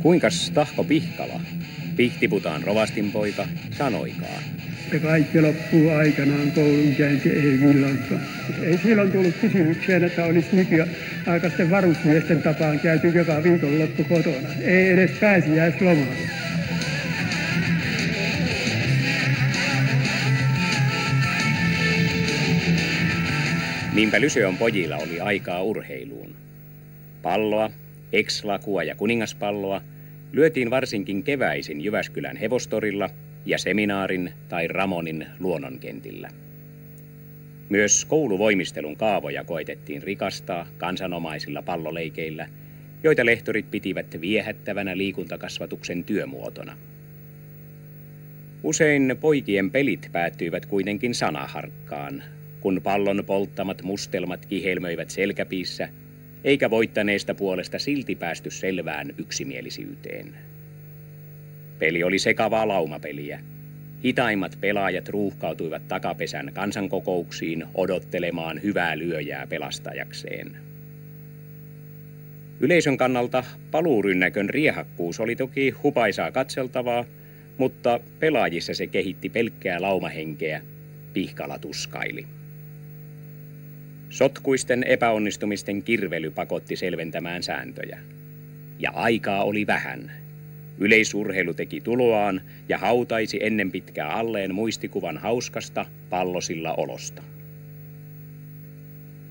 Kuinkas Tahko Pihkala, Pihtiputaan rovastinpoika, sanoikaan? Se kaikki loppuu aikanaan koulunkäynti, ei milloinkaan. Ei silloin tullut kysymykseen, että olisi nykyaikaisten varusmiesten tapaan käyty joka viikonloppu kotona. Ei edes pääsiäislomalla. Niinpä Lyseon pojilla oli aikaa urheiluun. Palloa, ekslakua ja kuningaspalloa lyötiin varsinkin keväisin Jyväskylän hevostorilla ja Seminaarin tai Ramonin luonnonkentillä. Myös kouluvoimistelun kaavoja koetettiin rikastaa kansanomaisilla palloleikeillä, joita lehtorit pitivät viehättävänä liikuntakasvatuksen työmuotona. Usein poikien pelit päättyivät kuitenkin sanaharkkaan, kun pallon polttamat mustelmat kihelmöivät selkäpiissä, eikä voittaneesta puolesta silti päästy selvään yksimielisyyteen. Peli oli sekavaa laumapeliä. Hitaimmat pelaajat ruuhkautuivat takapesän kansankokouksiin odottelemaan hyvää lyöjää pelastajakseen. Yleisön kannalta paluurynnäkön riehakkuus oli toki hupaisaa katseltavaa, mutta pelaajissa se kehitti pelkkää laumahenkeä, Pihkala tuskaili. Sotkuisten epäonnistumisten kirvely pakotti selventämään sääntöjä. Ja aikaa oli vähän. Yleisurheilu teki tuloaan ja hautaisi ennen pitkää alleen muistikuvan hauskasta pallosilla olosta.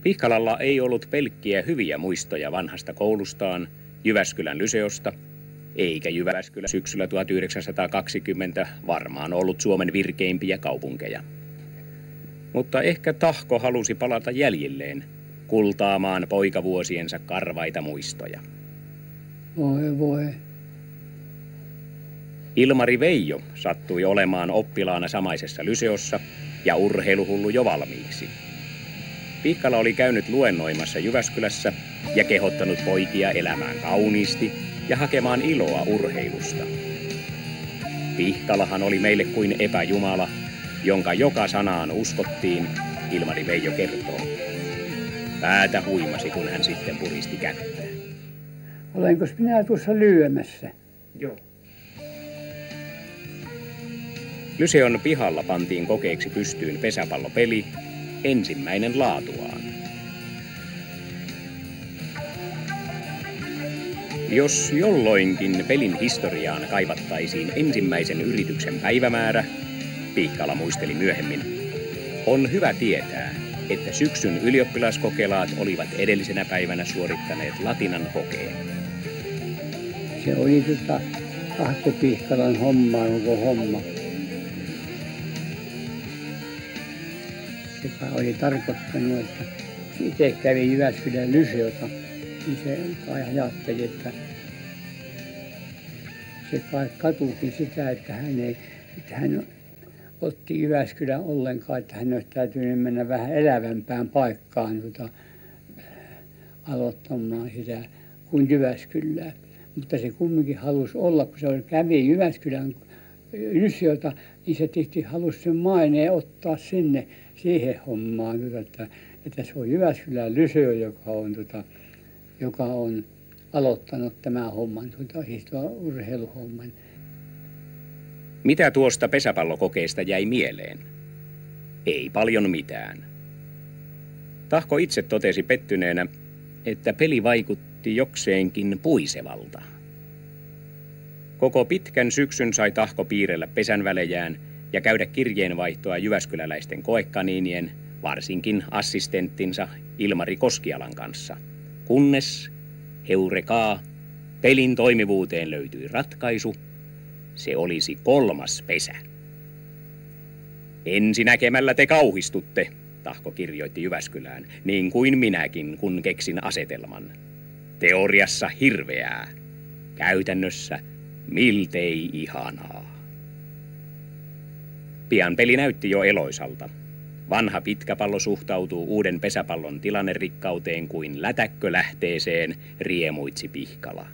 Pihkalalla ei ollut pelkkiä hyviä muistoja vanhasta koulustaan, Jyväskylän Lyseosta, eikä Jyväskylä syksyllä 1920 varmaan ollut Suomen virkeimpiä kaupunkeja. Mutta ehkä Tahko halusi palata jäljilleen, kultaamaan poikavuosiensa karvaita muistoja. Voi. Ilmari Veijo sattui olemaan oppilaana samaisessa Lyseossa ja urheiluhullu jo valmiiksi. Pihkala oli käynyt luennoimassa Jyväskylässä ja kehottanut poikia elämään kauniisti ja hakemaan iloa urheilusta. Pihkalahan oli meille kuin epäjumala, jonka joka sanaan uskottiin, Ilmari Veijo kertoo. Päätä huimasi, kun hän sitten puristi kättä. Olenko minä tuossa lyömässä? Joo. Lyseon pihalla pantiin kokeeksi pystyyn pesäpallopeli, ensimmäinen laatuaan. Jos jolloinkin pelin historiaan kaivattaisiin ensimmäisen yrityksen päivämäärä, Pihkala muisteli myöhemmin, on hyvä tietää, että syksyn ylioppilaskokelaat olivat edellisenä päivänä suorittaneet latinan kokeen. Se oli Tahko Pihkalan koko homma. Se oli tarkoittanut, että itse kävi Jyväskylän Lyseota, niin se kai ajatteli, että se kai katuukin sitä, että hän otti Jyväskylän ollenkaan, että hän olisi täytynyt mennä vähän elävämpään paikkaan aloittamaan sitä kuin Jyväskylää. Mutta se kumminkin halusi olla, kun se kävi Jyväskylän Lyseota, niin se tietysti halusi sen maineen ottaa sinne siihen hommaan, että se on Jyväskylän Lyseo, joka on aloittanut tämän homman, siis urheiluhomman. Mitä tuosta pesäpallokokeesta jäi mieleen? Ei paljon mitään. Tahko itse totesi pettyneenä, että peli vaikutti jokseenkin puisevalta. Koko pitkän syksyn sai Tahko piirrellä pesänvälejään ja käydä kirjeenvaihtoa jyväskyläläisten koekaniinien, varsinkin assistenttinsa Ilmari Koskialan kanssa, kunnes, heurekaa, pelin toimivuuteen löytyi ratkaisu. Se olisi 3. pesä. Ensi näkemällä te kauhistutte, Tahko kirjoitti Jyväskylään, niin kuin minäkin, kun keksin asetelman. Teoriassa hirveää, käytännössä miltei ihanaa. Pian peli näytti jo eloisalta. Vanha pitkäpallo suhtautuu uuden pesäpallon tilannerikkauteen kuin lätäkkö lähteeseen, riemuitsi Pihkala.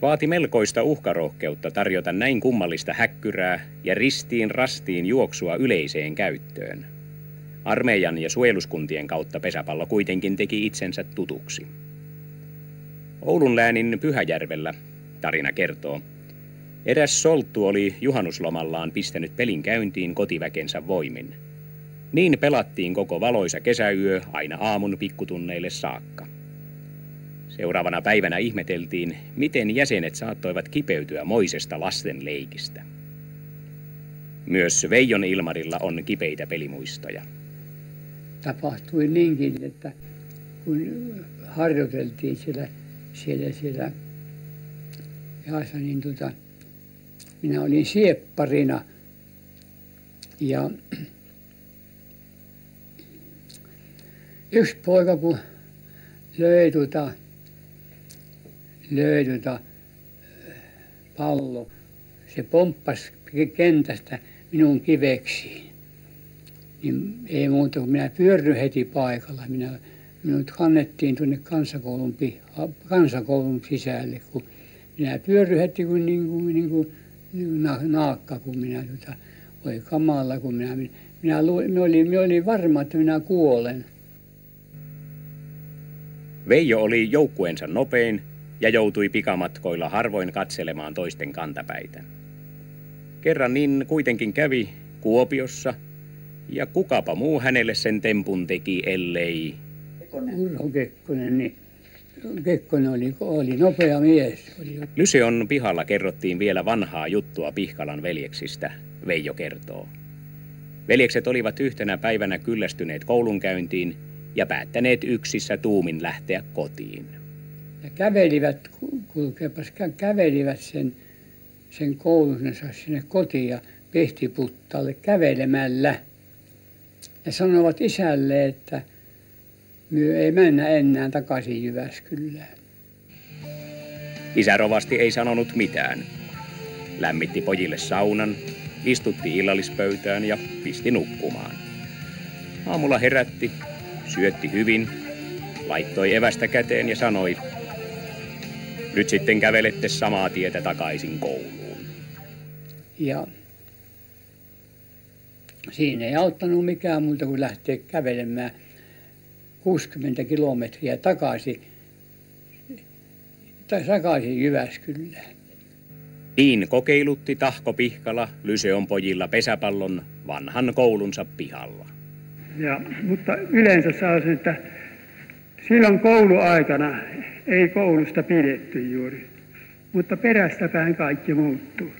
Vaati melkoista uhkarohkeutta tarjota näin kummallista häkkyrää ja ristiin rastiin juoksua yleiseen käyttöön. Armeijan ja suojeluskuntien kautta pesäpallo kuitenkin teki itsensä tutuksi. Oulun läänin Pyhäjärvellä, tarina kertoo, eräs solttu oli juhannuslomallaan pistänyt pelin käyntiin kotiväkensä voimin. Niin pelattiin koko valoisa kesäyö aina aamun pikkutunneille saakka. Seuraavana päivänä ihmeteltiin, miten jäsenet saattoivat kipeytyä moisesta lasten leikistä. Myös Veijon Ilmarilla on kipeitä pelimuistoja. Tapahtui niinkin, että kun harjoiteltiin siellä Jaassa, niin minä olin siepparina ja yksi poika kun löi pallo, se pomppasi kentästä minun kiveksiin. Niin ei muuta kuin minä pyörryin heti paikalla. Minut kannettiin tuonne kansakoulun sisälle, kun minä pyörryin heti niin kuin naakka, kun minä voi kamalla, kun minä olin varma, että minä kuolen. Veijo oli joukkueensa nopein ja joutui pikamatkoilla harvoin katselemaan toisten kantapäitä. Kerran niin kuitenkin kävi Kuopiossa, ja kukapa muu hänelle sen tempun teki, ellei Urho Kekkonen, niin Kekkonen oli nopea mies. Lyseon pihalla kerrottiin vielä vanhaa juttua Pihkalan veljeksistä, Veijo kertoo. Veljekset olivat yhtenä päivänä kyllästyneet koulunkäyntiin ja päättäneet yksissä tuumin lähteä kotiin. Ja kävelivät sen koulunsa sinne kotiin ja Pehtiputtaalle kävelemällä. Ja sanovat isälle, että me ei mennä enää takaisin Jyväskylään. Isä rovasti ei sanonut mitään. Lämmitti pojille saunan, istutti illallispöytään ja pisti nukkumaan. Aamulla herätti, syötti hyvin, laittoi evästä käteen ja sanoi, nyt sitten kävelette samaa tietä takaisin kouluun. Ja siinä ei auttanut mikään muuta kuin lähteä kävelemään 60 kilometriä takaisin Jyväskylään. Niin kokeilutti Tahko Pihkala Lyseon pojilla pesäpallon vanhan koulunsa pihalla. Mutta yleensä sanoisin, että silloin kouluaikana ei koulusta pidetty juuri, mutta perästäpäin kaikki muuttuu.